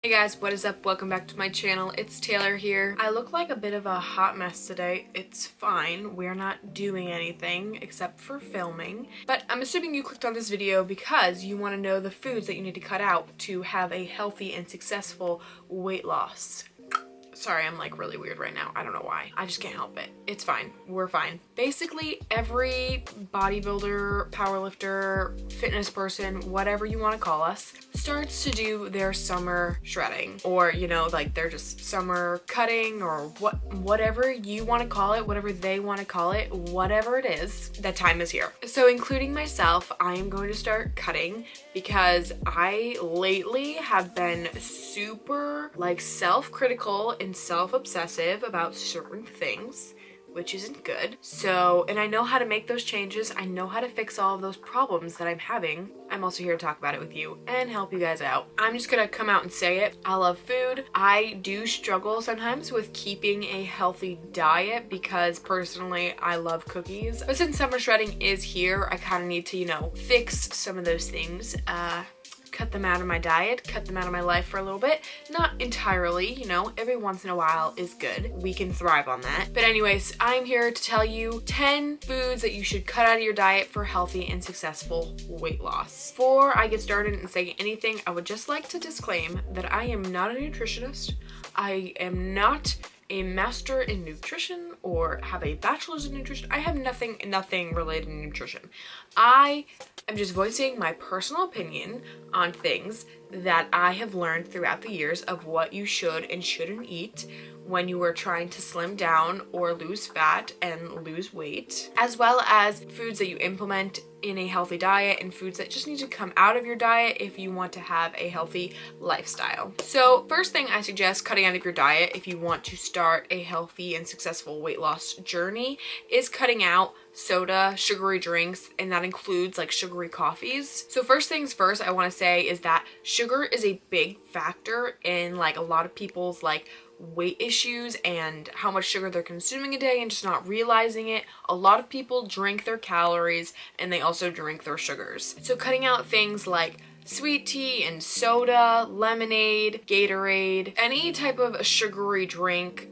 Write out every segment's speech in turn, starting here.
Hey guys, what is up? Welcome back to my channel. It's Taylor here. I look like a bit of a hot mess today. It's fine. We're not doing anything except for filming. But I'm assuming you clicked on this video because you want to know the foods that you need to cut out to have a healthy and successful weight loss. Sorry, I'm like really weird right now. I don't know why. I just can't help it. It's fine. We're fine. Basically, every bodybuilder, powerlifter, fitness person, whatever you want to call us, starts to do their summer shredding, or like they're just summer cutting, or whatever you want to call it, whatever they want to call it, whatever it is, that time is here. So including myself, I am going to start cutting because I lately have been super like self-critical and self-obsessive about certain things, which isn't good. So, and I know how to make those changes. I know how to fix all of those problems that I'm having. I'm also here to talk about it with you and help you guys out. I'm just gonna come out and say it. I love food. I do struggle sometimes with keeping a healthy diet because personally I love cookies. But since summer shredding is here, I kind of need to, fix some of those things. Cut them out of my diet, cut them out of my life for a little bit. Not entirely, every once in a while is good. We can thrive on that. But anyways, I'm here to tell you 10 foods that you should cut out of your diet for healthy and successful weight loss. Before I get started and say anything, I would just like to disclaim that I am not a nutritionist. I am not a master in nutrition or have a bachelor's in nutrition. I have nothing related to nutrition. I am just voicing my personal opinion on things that I have learned throughout the years of what you should and shouldn't eat when you are trying to slim down or lose fat and lose weight, as well as foods that you implement in a healthy diet and foods that just need to come out of your diet if you want to have a healthy lifestyle. So first thing I suggest cutting out of your diet if you want to start a healthy and successful weight loss journey is cutting out soda, sugary drinks, and that includes like sugary coffees. So first things first, I want to say is that sugar is a big factor in like a lot of people's like weight issues and how much sugar they're consuming a day and just not realizing it. A lot of people drink their calories and they also drink their sugars. So cutting out things like sweet tea and soda, lemonade, Gatorade, any type of sugary drink,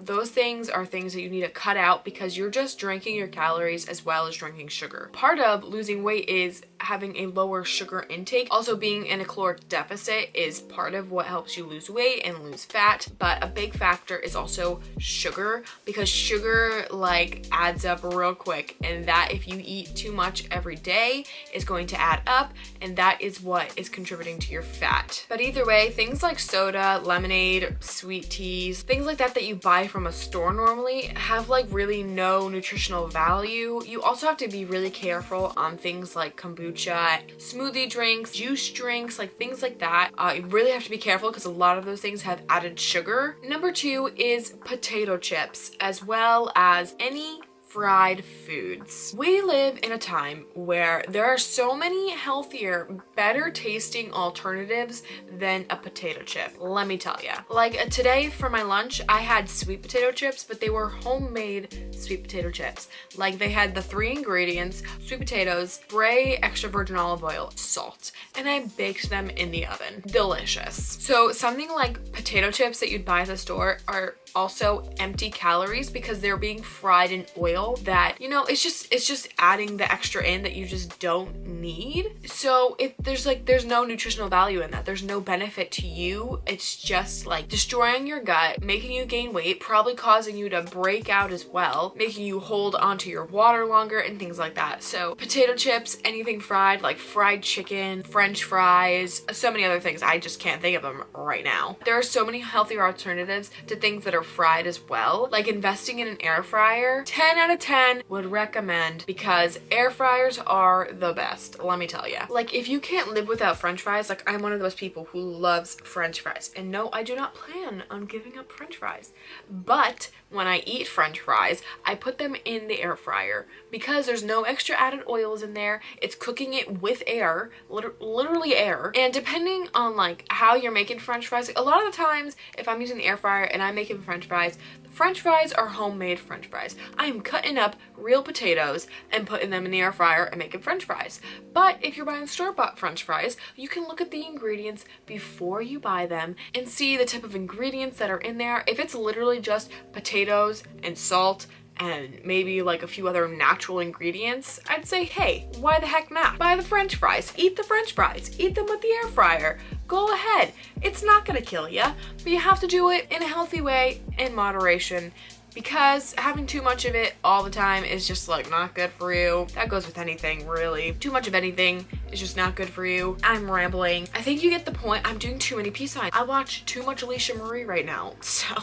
those things are things that you need to cut out because you're just drinking your calories as well as drinking sugar. Part of losing weight is having a lower sugar intake. Also, being in a caloric deficit is part of what helps you lose weight and lose fat, but a big factor is also sugar, because sugar like adds up real quick, and that if you eat too much every day is going to add up, and that is what is contributing to your fat. But either way, things like soda, lemonade, sweet teas, things like that you buy from a store normally have like really no nutritional value. You also have to be really careful on things like kombucha, smoothie drinks, juice drinks, like things like that. You really have to be careful because a lot of those things have added sugar. Number 2 is potato chips, as well as any fried foods. We live in a time where there are so many healthier, better tasting alternatives than a potato chip. Let me tell you. Like today for my lunch, I had sweet potato chips, but they were homemade sweet potato chips. Like they had the 3 ingredients: sweet potatoes, spray extra virgin olive oil, salt, and I baked them in the oven. Delicious. So something like potato chips that you'd buy at the store are also empty calories because they're being fried in oil that, it's just adding the extra in that you just don't need. So if there's no nutritional value in that, there's no benefit to you. It's just like destroying your gut, making you gain weight, probably causing you to break out as well, making you hold onto your water longer and things like that. So potato chips, anything fried, like fried chicken, french fries, so many other things. I just can't think of them right now. There are so many healthier alternatives to things that are fried as well. Like investing in an air fryer, 10 out of 10 would recommend, because air fryers are the best, let me tell you. Like if you can't live without french fries, like I'm one of those people who loves french fries, and no, I do not plan on giving up french fries, but when I eat french fries, I put them in the air fryer because there's no extra added oils in there. It's cooking it with air, literally air. And depending on like how you're making french fries, a lot of the times if I'm using the air fryer and I'm making french fries. The french fries are homemade french fries. I am cutting up real potatoes and putting them in the air fryer and making french fries. But if you're buying store-bought french fries, you can look at the ingredients before you buy them and see the type of ingredients that are in there. If it's literally just potatoes and salt and maybe like a few other natural ingredients, I'd say, hey, why the heck not? Buy the french fries, eat the french fries, eat them with the air fryer. Go ahead. It's not gonna kill you, but you have to do it in a healthy way, in moderation, because having too much of it all the time is just like not good for you. That goes with anything, really. Too much of anything is just not good for you. I'm rambling. I think you get the point. I'm doing too many peace signs. I watch too much Alicia Marie right now, so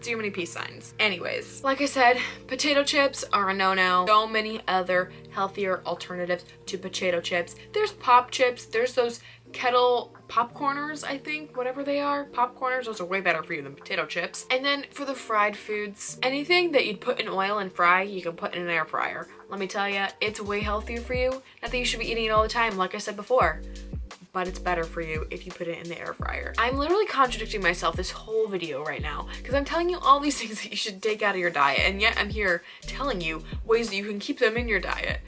too many peace signs. Anyways, like I said, potato chips are a no-no. So many other healthier alternatives to potato chips. There's pop chips. There's those kettle popcorners, I think, whatever they are. Popcorners, those are way better for you than potato chips. And then for the fried foods, anything that you'd put in oil and fry, you can put in an air fryer. Let me tell you, it's way healthier for you. Not that you should be eating it all the time, like I said before, but it's better for you if you put it in the air fryer. I'm literally contradicting myself this whole video right now because I'm telling you all these things that you should take out of your diet, and yet I'm here telling you ways that you can keep them in your diet.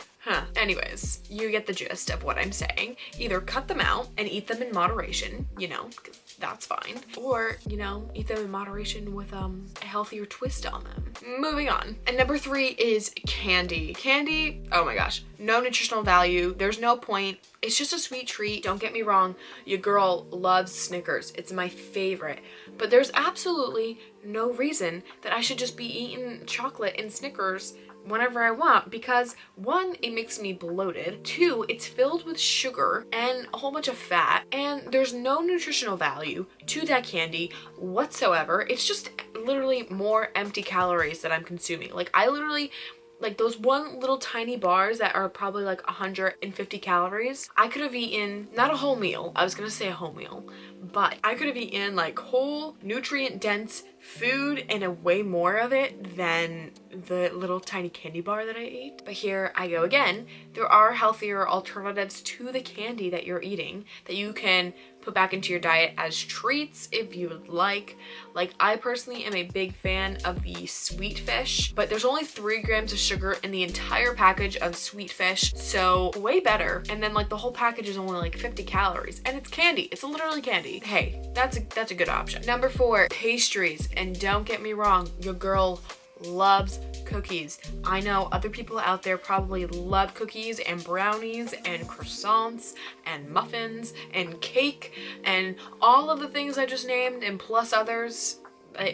Anyways, you get the gist of what I'm saying. Either cut them out and eat them in moderation, you know, because that's fine. Or, you know, eat them in moderation with a healthier twist on them. Moving on. And number 3 is candy. Candy, oh my gosh, no nutritional value. There's no point. It's just a sweet treat. Don't get me wrong. Your girl loves Snickers. It's my favorite. But there's absolutely no reason that I should just be eating chocolate and Snickers whenever I want, because 1, it makes me bloated, 2, it's filled with sugar and a whole bunch of fat, and there's no nutritional value to that candy whatsoever. It's just literally more empty calories that I'm consuming. Like, I literally, like those one little tiny bars that are probably like 150 calories, I could have eaten, not a whole meal, I was gonna say a whole meal, but I could have eaten like whole nutrient dense food and a way more of it than the little tiny candy bar that I ate. But here I go again. There are healthier alternatives to the candy that you're eating that you can put back into your diet as treats if you would like. Like, I personally am a big fan of the sweet fish, but there's only 3 grams of sugar in the entire package of sweet fish, so way better. And then like the whole package is only like 50 calories and it's candy. It's literally candy. Hey, that's a good option. Number 4, pastries. And don't get me wrong, your girl loves cookies. I know other people out there probably love cookies and brownies and croissants and muffins and cake and all of the things I just named, and plus others.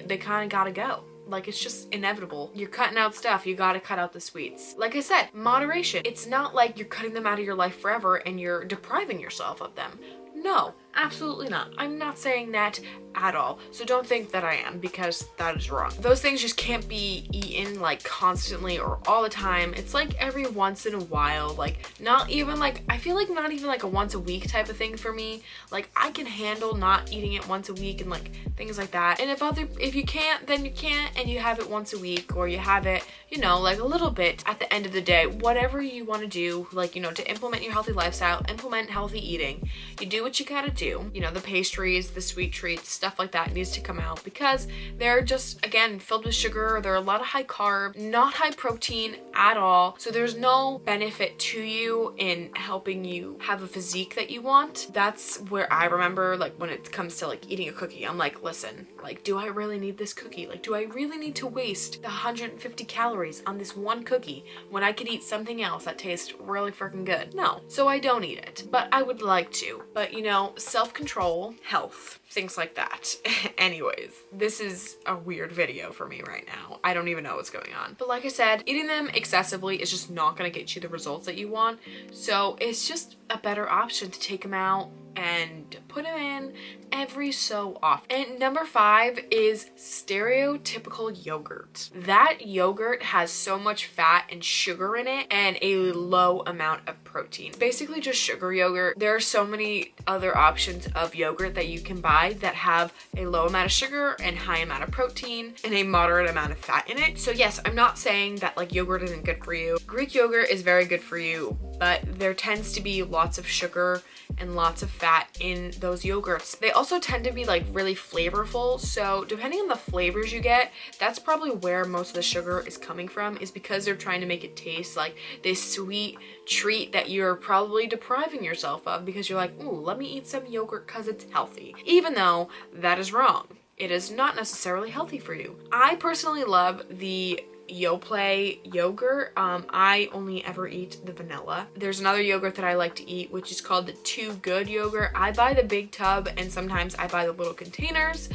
They kind of gotta go. Like, it's just inevitable. You're cutting out stuff, you gotta cut out the sweets. Like I said, moderation. It's not like you're cutting them out of your life forever and you're depriving yourself of them. No, absolutely not. I'm not saying that at all. So don't think that I am, because that is wrong. Those things just can't be eaten like constantly or all the time. It's like every once in a while, like not even like, I feel like not even like a once a week type of thing for me. Like, I can handle not eating it once a week and like things like that. And if you can't, then you can't, and you have it once a week, or you have it, you know, like a little bit at the end of the day. Whatever you want to do, like, you know, to implement your healthy lifestyle, implement healthy eating. You do what you gotta do. You know, the pastries, the sweet treats, stuff like that needs to come out, because they're just, again, filled with sugar. They're a lot of high carb, not high protein at all. So there's no benefit to you in helping you have a physique that you want. That's where I remember, like, when it comes to like eating a cookie, I'm like, listen, like, do I really need this cookie? Like, do I really need to waste the 150 calories on this one cookie when I could eat something else that tastes really freaking good? No. So I don't eat it, but I would like to. But, you know, self-control, health, things like that. Anyways, this is a weird video for me right now. I don't even know what's going on. But like I said, eating them excessively is just not gonna get you the results that you want. So it's just a better option to take them out and put them in every so often. And number 5 is stereotypical yogurt. That yogurt has so much fat and sugar in it and a low amount of protein. It's basically just sugar yogurt. There are so many other options of yogurt that you can buy that have a low amount of sugar and high amount of protein and a moderate amount of fat in it. So yes, I'm not saying that like yogurt isn't good for you. Greek yogurt is very good for you, but there tends to be lots of sugar and lots of fat in those yogurts. They also tend to be like really flavorful, so depending on the flavors you get, that's probably where most of the sugar is coming from, is because they're trying to make it taste like this sweet treat that you're probably depriving yourself of because you're like, ooh, let me eat some yogurt because it's healthy, even though that is wrong. It is not necessarily healthy for you. I personally love the Yoplait yogurt. I only ever eat the vanilla. There's another yogurt that I like to eat, which is called the Too Good yogurt. I buy the big tub and sometimes I buy the little containers.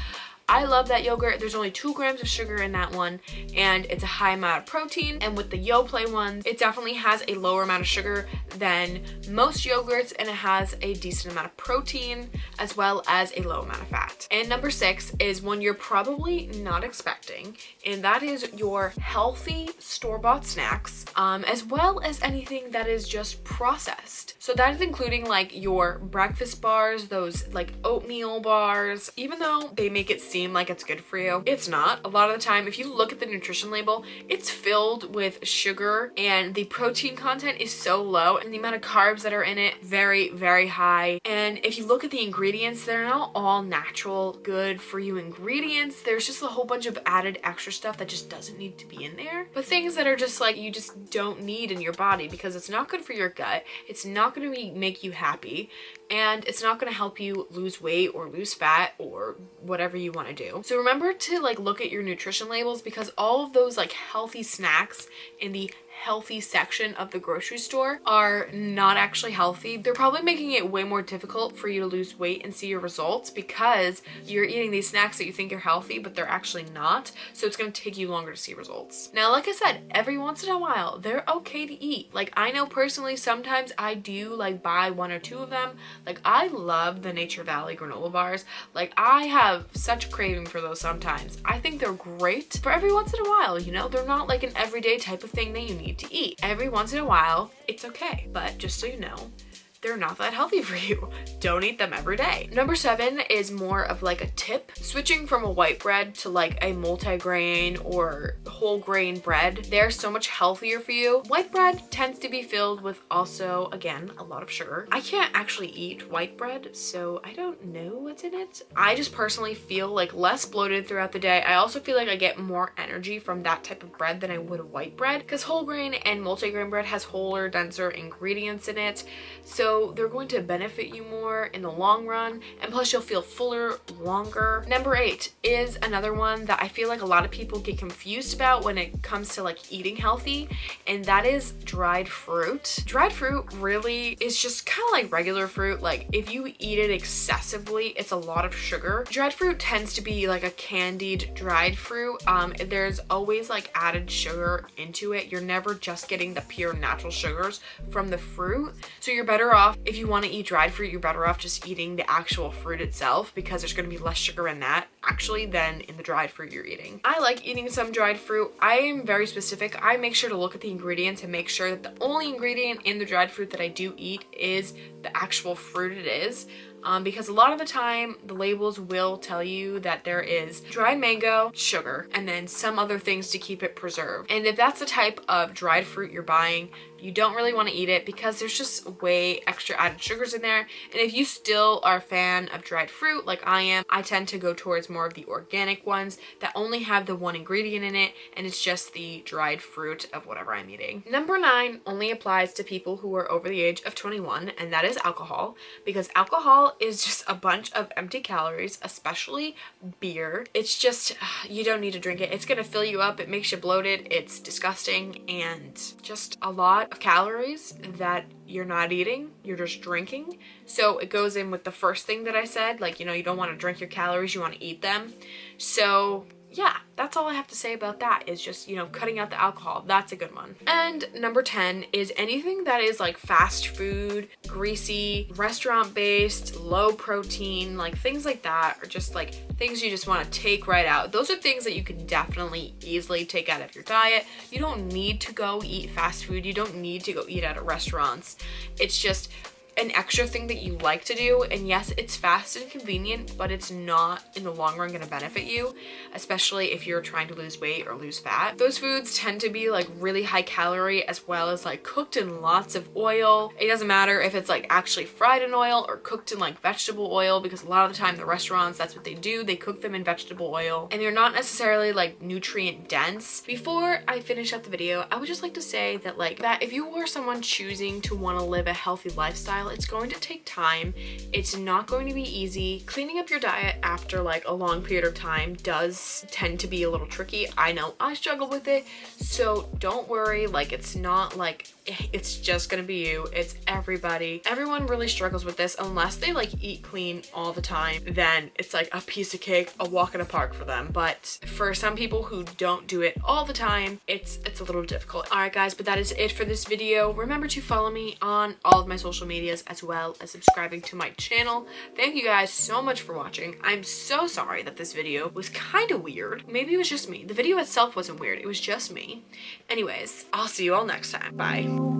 I love that yogurt. There's only 2 grams of sugar in that one, and it's a high amount of protein. And with the Yoplait one, it definitely has a lower amount of sugar than most yogurts, and it has a decent amount of protein as well as a low amount of fat. And number 6 is one you're probably not expecting, and that is your healthy store-bought snacks, as well as anything that is just processed. So that is including like your breakfast bars, those like oatmeal bars. Even though they make it seem like it's good for you, it's not. A lot of the time, if you look at the nutrition label, it's filled with sugar and the protein content is so low and the amount of carbs that are in it very, very high. And if you look at the ingredients, they're not all natural, good for you ingredients. There's just a whole bunch of added extra stuff that just doesn't need to be in there. But things that are just like you just don't need in your body because it's not good for your gut. It's not going to make you happy, and it's not going to help you lose weight or lose fat or whatever you want to do. So remember to like look at your nutrition labels, because all of those like healthy snacks in the healthy section of the grocery store are not actually healthy. They're probably making it way more difficult for you to lose weight and see your results because you're eating these snacks that you think are healthy, but they're actually not. So it's going to take you longer to see results. Now, like I said, every once in a while, they're okay to eat. Like I know personally, sometimes I do like buy 1 or 2 of them. Like I love the Nature Valley granola bars. Like I have such a craving for those sometimes. I think they're great for every once in a while, you know? They're not like an everyday type of thing that you need to eat. Every once in a while, it's okay. But just so you know, they're not that healthy for you. Don't eat them every day. Number 7 is more of like a tip. Switching from a white bread to like a multi-grain or whole grain bread, they're so much healthier for you. White bread tends to be filled with also, again, a lot of sugar. I can't actually eat white bread, so I don't know what's in it. I just personally feel like less bloated throughout the day. I also feel like I get more energy from that type of bread than I would a white bread, because whole grain and multi-grain bread has wholer, denser ingredients in it. So they're going to benefit you more in the long run, and plus you'll feel fuller longer. Number 8 is another one that I feel like a lot of people get confused about when it comes to like eating healthy, and that is dried fruit. Dried fruit really is just kind of like regular fruit. Like if you eat it excessively, it's a lot of sugar. Dried fruit tends to be like a candied dried fruit. There's always like added sugar into it. You're never just getting the pure natural sugars from the fruit. So you're better off, if you want to eat dried fruit, you're better off just eating the actual fruit itself, because there's going to be less sugar in that actually than in the dried fruit you're eating. I like eating some dried fruit. I am very specific. I make sure to look at the ingredients and make sure that the only ingredient in the dried fruit that I do eat is the actual fruit it is. Because a lot of the time the labels will tell you that there is dried mango, sugar, and then some other things to keep it preserved. And if that's the type of dried fruit you're buying, you don't really want to eat it because there's just way extra added sugars in there. And if you still are a fan of dried fruit like I am, I tend to go towards more of the organic ones that only have the one ingredient in it, and it's just the dried fruit of whatever I'm eating. Number 9 only applies to people who are over the age of 21, and that is alcohol, because alcohol is just a bunch of empty calories, especially beer. It's just, you don't need to drink it. It's gonna fill you up. It makes you bloated. It's disgusting, and just a lot of calories that you're not eating, you're just drinking. So it goes in with the first thing that I said, like, you know, you don't want to drink your calories, you want to eat them. So yeah, that's all I have to say about that, is just, you know, cutting out the alcohol. That's a good one. And number 10 is anything that is like fast food, greasy, restaurant based, low protein, like things like that, or just like things you just want to take right out. Those are things that you can definitely easily take out of your diet. You don't need to go eat fast food. You don't need to go eat out at restaurants. It's just, an extra thing that you like to do, and yes, it's fast and convenient, but it's not in the long run going to benefit you, especially if you're trying to lose weight or lose fat. Those foods tend to be like really high calorie, as well as like cooked in lots of oil. It doesn't matter if it's like actually fried in oil or cooked in like vegetable oil, because a lot of the time the restaurants, that's what they do. They cook them in vegetable oil, and they're not necessarily like nutrient dense. Before I finish up the video, I would just like to say that if you are someone choosing to want to live a healthy lifestyle, it's going to take time. It's not going to be easy. Cleaning up your diet after like a long period of time does tend to be a little tricky. I know I struggle with it, so don't worry. Like, it's not like it's just gonna be you, it's everybody. Everyone really struggles with this unless they like eat clean all the time. Then it's like a piece of cake, a walk in a park for them. But for some people who don't do it all the time, it's a little difficult. All right guys, but that is it for this video. Remember to follow me on all of my social medias, as well as subscribing to my channel. Thank you guys so much for watching. I'm so sorry that this video was kind of weird. Maybe it was just me. The video itself wasn't weird, it was just me. Anyways, I'll see you all next time. Bye.